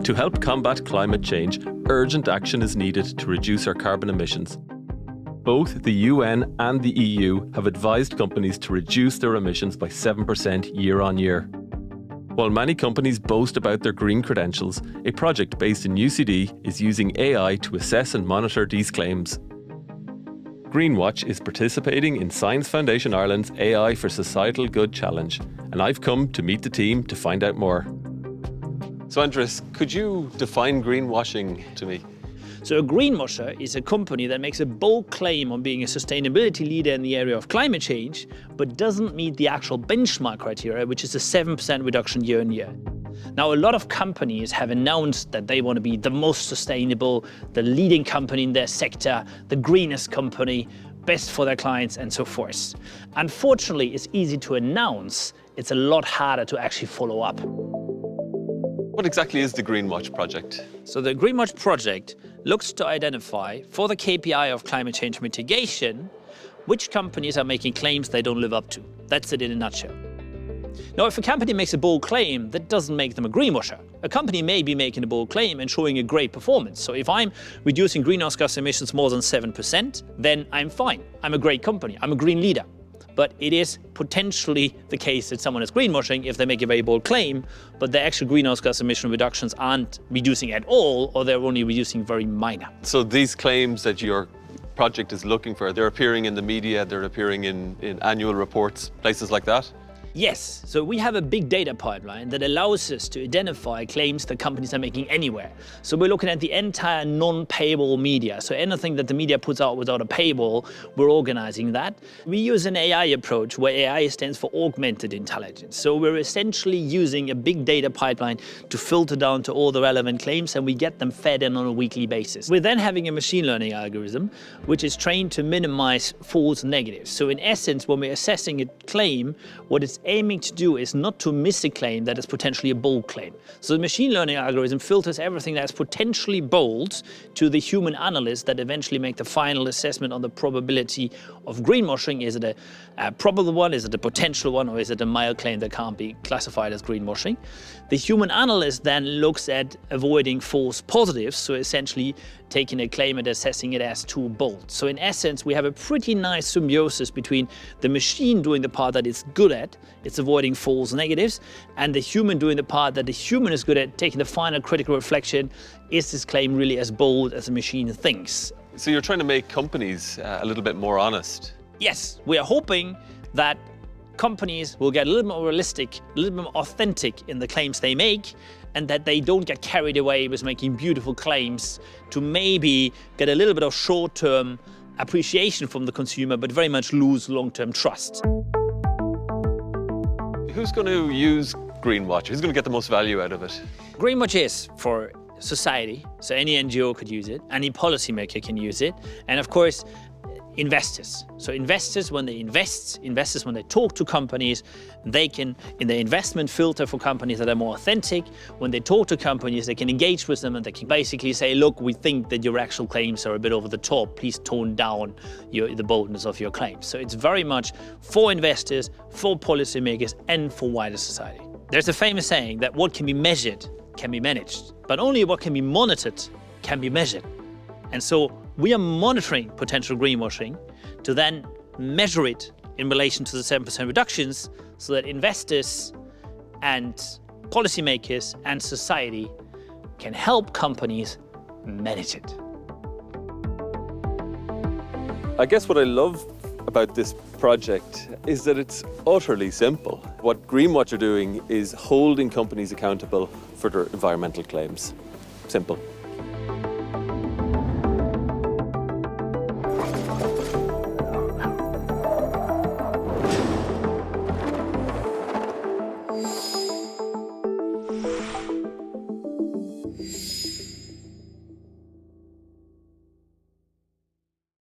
To help combat climate change, urgent action is needed to reduce our carbon emissions. Both the UN and the EU have advised companies to reduce their emissions by 7% year on year. While many companies boast about their green credentials, a project based in UCD is using AI to assess and monitor these claims. GreenWatch is participating in Science Foundation Ireland's AI for Societal Good Challenge, and I've come to meet the team to find out more. So Andres, could you define greenwashing to me? So a greenwasher is a company that makes a bold claim on being a sustainability leader in the area of climate change, but doesn't meet the actual benchmark criteria, which is a 7% reduction year on year. Now, a lot of companies have announced that they want to be the most sustainable, the leading company in their sector, the greenest company, best for their clients, and so forth. Unfortunately, it's easy to announce. It's a lot harder to actually follow up. What exactly is the GreenWatch project? So the GreenWatch project looks to identify, for the KPI of climate change mitigation, which companies are making claims they don't live up to. That's it in a nutshell. Now, if a company makes a bold claim, that doesn't make them a greenwasher. A company may be making a bold claim and showing a great performance. So if I'm reducing greenhouse gas emissions more than 7%, then I'm fine. I'm a great company. I'm a green leader. But it is potentially the case that someone is greenwashing if they make a very bold claim, but their actual greenhouse gas emission reductions aren't reducing at all, or they're only reducing very minor. So these claims that your project is looking for, they're appearing in the media, they're appearing in annual reports, places like that? Yes, so we have a big data pipeline that allows us to identify claims that companies are making anywhere. So we're looking at the entire non-paywall media. So anything that the media puts out without a paywall, we're organizing that. We use an AI approach where AI stands for augmented intelligence. So we're essentially using a big data pipeline to filter down to all the relevant claims, and we get them fed in on a weekly basis. We're then having a machine learning algorithm, which is trained to minimize false negatives. So in essence, when we're assessing a claim, what it's aiming to do is not to miss a claim that is potentially a bold claim. So the machine learning algorithm filters everything that's potentially bold to the human analysts that eventually make the final assessment on the probability of greenwashing. Is it a probable one? Is it a potential one? Or is it a mild claim that can't be classified as greenwashing? The human analyst then looks at avoiding false positives, so essentially taking a claim and assessing it as too bold. So in essence, we have a pretty nice symbiosis between the machine doing the part that it's good at, it's avoiding false negatives, and the human doing the part that the human is good at, taking the final critical reflection, is this claim really as bold as the machine thinks? So you're trying to make companies a little bit more honest? Yes, we are hoping that companies will get a little more realistic, a little more authentic in the claims they make, and that they don't get carried away with making beautiful claims to maybe get a little bit of short-term appreciation from the consumer, but very much lose long-term trust. Who's going to use GreenWatch? Who's going to get the most value out of it? GreenWatch is for society, so any NGO could use it, any policymaker can use it, and of course, investors. So investors, when they invest, investors, when they talk to companies, they can, in the investment filter for companies that are more authentic, when they talk to companies, they can engage with them and they can basically say, look, we think that your actual claims are a bit over the top. Please tone down the boldness of your claims. So it's very much for investors, for policymakers, and for wider society. There's a famous saying that what can be measured can be managed, but only what can be monitored can be measured. And so we are monitoring potential greenwashing to then measure it in relation to the 7% reductions so that investors and policymakers and society can help companies manage it. I guess what I love about this project is that it's utterly simple. What GreenWatch are doing is holding companies accountable for their environmental claims. Simple.